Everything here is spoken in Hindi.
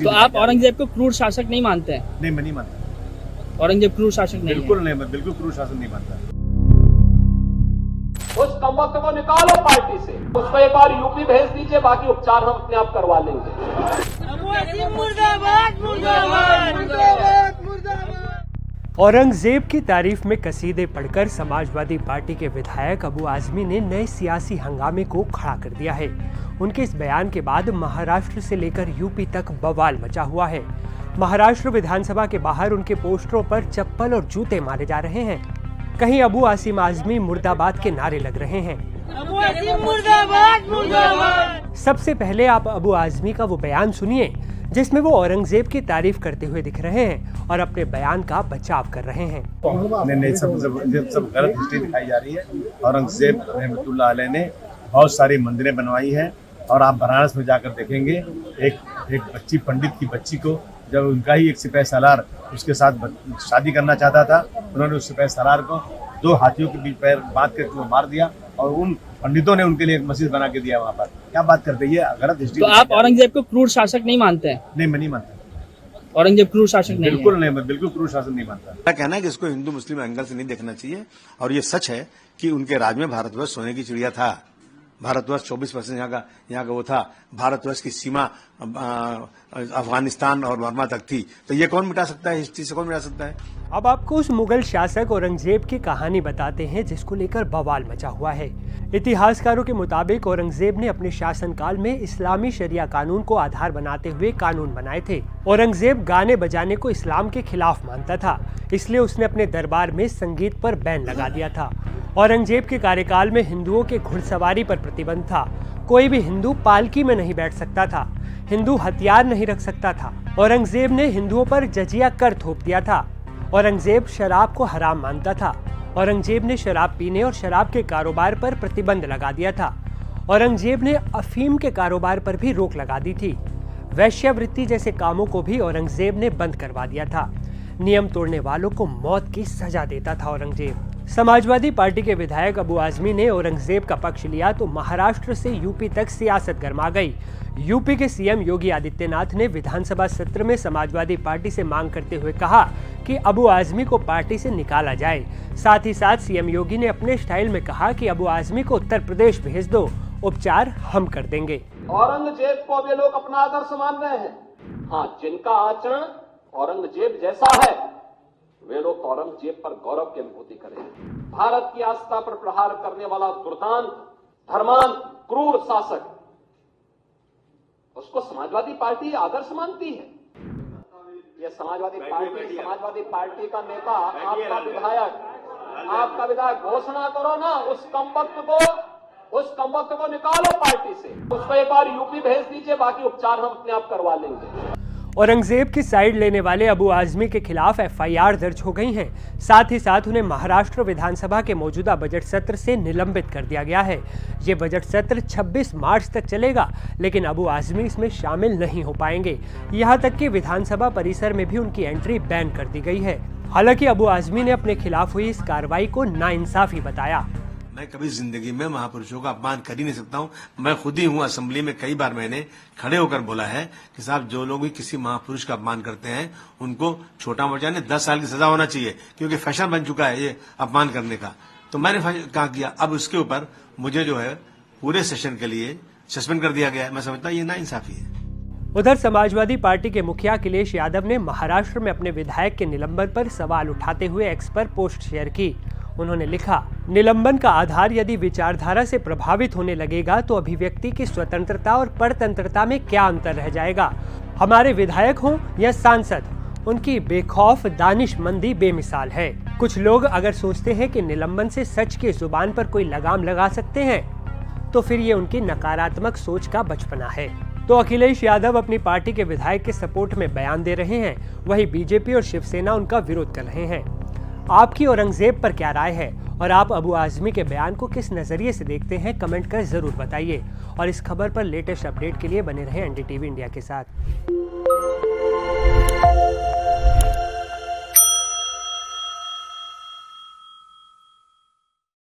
तो आप औरंगजेब को क्रूर शासक नहीं मानते हैं? नहीं, मैं नहीं मानता। औरंगजेब क्रूर शासक नहीं है? बिल्कुल नहीं, मैं बिल्कुल क्रूर शासन नहीं मानता। उस कमबख्त को निकालो पार्टी से, उसको एक बार यूपी भेज दीजिए, बाकी उपचार हम अपने आप करवा लेंगे। मुर्दाबाद मुर्दाबाद मुर्दाबाद मुर्दाबाद। औरंगजेब की तारीफ में कसीदे पढ़कर समाजवादी पार्टी के विधायक अबू आजमी ने नए सियासी हंगामे को खड़ा कर दिया है। उनके इस बयान के बाद महाराष्ट्र से लेकर यूपी तक बवाल मचा हुआ है। महाराष्ट्र विधानसभा के बाहर उनके पोस्टरों पर चप्पल और जूते मारे जा रहे हैं। कहीं अबू आसिम आजमी मुर्दाबाद के नारे लग रहे हैं। अबू आसिम मुर्दाबाद मुर्दाबाद। सबसे पहले आप अबू आजमी का वो बयान सुनिए जिसमें वो औरंगजेब की तारीफ करते हुए दिख रहे हैं और अपने बयान का बचाव कर रहे हैं। नहीं, सब गलत हिस्ट्री दिखाई जा रही है। औरंगजेब रहमतुल्लाह अलैह ने बहुत सारी मंदिरें बनवाई हैं और आप बनारस में जाकर देखेंगे एक बच्ची, पंडित की बच्ची को, जब उनका ही एक सिपाही सालार उसके साथ शादी करना चाहता था, उन्होंने उस सिपाही सालार को 2 हाथियों के बीच पैर बांध कर वो मार दिया और उन पंडितों ने उनके लिए एक मस्जिद बना के दिया वहाँ पर। क्या बात करते हैं, ये गलत हिस्ट्री। तो आप औरंगजेब को क्रूर शासक नहीं मानते हैं? नहीं, मैं नहीं मानता। औरंगजेब क्रूर शासक नहीं है? बिल्कुल नहीं, मैं बिल्कुल क्रूर शासन नहीं मानता। मेरा कहना है कि इसको हिंदू मुस्लिम एंगल से नहीं देखना चाहिए और ये सच है कि उनके राज में भारतवर्ष सोने की चिड़िया था। भारतवर्ष 24% यहाँ का वो था। भारतवर्ष की सीमा अफगानिस्तान और बर्मा तक थी। तो ये कौन मिटा सकता है, हिस्ट्री से कौन मिटा सकता है? अब आपको उस मुगल शासक औरंगजेब की कहानी बताते हैं जिसको लेकर बवाल मचा हुआ है। इतिहासकारों के मुताबिक औरंगजेब ने अपने शासनकाल में इस्लामी शरिया कानून को आधार बनाते हुए कानून बनाए थे। औरंगजेब गाने बजाने को इस्लाम के खिलाफ मानता था, इसलिए उसने अपने दरबार में संगीत पर बैन लगा दिया था। औरंगजेब के कार्यकाल में हिंदुओं के घुड़सवारी पर प्रतिबंध था। कोई भी हिंदू पालकी में नहीं बैठ सकता था। हिंदू हथियार नहीं रख सकता था। औरंगजेब ने हिंदुओं पर जजिया कर थोप दिया था। औरंगजेब शराब को हराम मानता था। औरंगजेब ने शराब पीने और शराब के कारोबार पर प्रतिबंध लगा दिया था। औरंगजेब ने अफीम के कारोबार पर भी रोक लगा दी थी। वैश्यावृत्ति जैसे कामों को भी औरंगजेब ने बंद करवा दिया था। नियम तोड़ने वालों को मौत की सजा देता था औरंगजेब। समाजवादी पार्टी के विधायक अबू आजमी ने औरंगजेब का पक्ष लिया तो महाराष्ट्र से यूपी तक सियासत गर्मा गई। यूपी के सीएम योगी आदित्यनाथ ने विधानसभा सत्र में समाजवादी पार्टी से मांग करते हुए कहा कि अबू आजमी को पार्टी से निकाला जाए। साथ ही साथ सीएम योगी ने अपने स्टाइल में कहा कि अबू आजमी को उत्तर प्रदेश भेज दो, उपचार हम कर देंगे। औरंगजेब को अब ये लोग अपना आदर्श मान रहे हैं। हाँ, जिनका आचरण औरंगजेब जैसा है वे लोग औरंगजेब पर गौरव की अनुभूति करें। भारत की आस्था पर प्रहार करने वाला दुर्दांत, धर्मांत, क्रूर शासक, उसको समाजवादी पार्टी आदर्श मानती है। ये समाजवादी पार्टी का नेता, आपका विधायक घोषणा करो ना, उस कमबख्त को निकालो पार्टी से, उसको एक बार यूपी भेज दीजिए, बाकी उपचार हम अपने आप करवा लेंगे। औरंगजेब की साइड लेने वाले अबू आजमी के खिलाफ एफआईआर दर्ज हो गई हैं। साथ ही साथ उन्हें महाराष्ट्र विधानसभा के मौजूदा बजट सत्र से निलंबित कर दिया गया है। ये बजट सत्र 26 मार्च तक चलेगा, लेकिन अबू आजमी इसमें शामिल नहीं हो पाएंगे। यहाँ तक कि विधानसभा परिसर में भी उनकी एंट्री बैन कर दी गई है। हालांकि अबू आजमी ने अपने खिलाफ हुई इस कार्रवाई को नाइंसाफी बताया। मैं कभी जिंदगी में महापुरुषों का अपमान कर ही नहीं सकता हूँ। मैं खुद ही हूँ, असेंबली में कई बार मैंने खड़े होकर बोला है कि साहब जो लोग भी किसी महापुरुष का अपमान करते हैं उनको छोटा मोटा नहीं 10 साल की सजा होना चाहिए, क्योंकि फैशन बन चुका है ये अपमान करने का। तो मैंने कहा किया, अब उसके ऊपर मुझे जो है पूरे सेशन के लिए सस्पेंड कर दिया गया है। मैं समझता हूँ ये नाइंसाफी है। उधर समाजवादी पार्टी के मुखिया अखिलेश यादव ने महाराष्ट्र में अपने विधायक के निलंबन पर सवाल उठाते हुए एक्स पर पोस्ट शेयर की। उन्होंने लिखा, निलंबन का आधार यदि विचारधारा से प्रभावित होने लगेगा तो अभिव्यक्ति की स्वतंत्रता और परतंत्रता में क्या अंतर रह जाएगा। हमारे विधायक हों या सांसद, उनकी बेखौफ दानिशमंदी बेमिसाल है। कुछ लोग अगर सोचते हैं कि निलंबन से सच की जुबान पर कोई लगाम लगा सकते हैं तो फिर ये उनकी नकारात्मक सोच का बचपना है। तो अखिलेश यादव अपनी पार्टी के विधायक के सपोर्ट में बयान दे रहे हैं, वहीं बीजेपी और शिवसेना उनका विरोध कर रहे हैं। आपकी औरंगजेब पर क्या राय है और आप अबू आजमी के बयान को किस नजरिए से देखते हैं, कमेंट कर जरूर बताइए। और इस खबर पर लेटेस्ट अपडेट के लिए बने रहें एनडीटीवी इंडिया के साथ।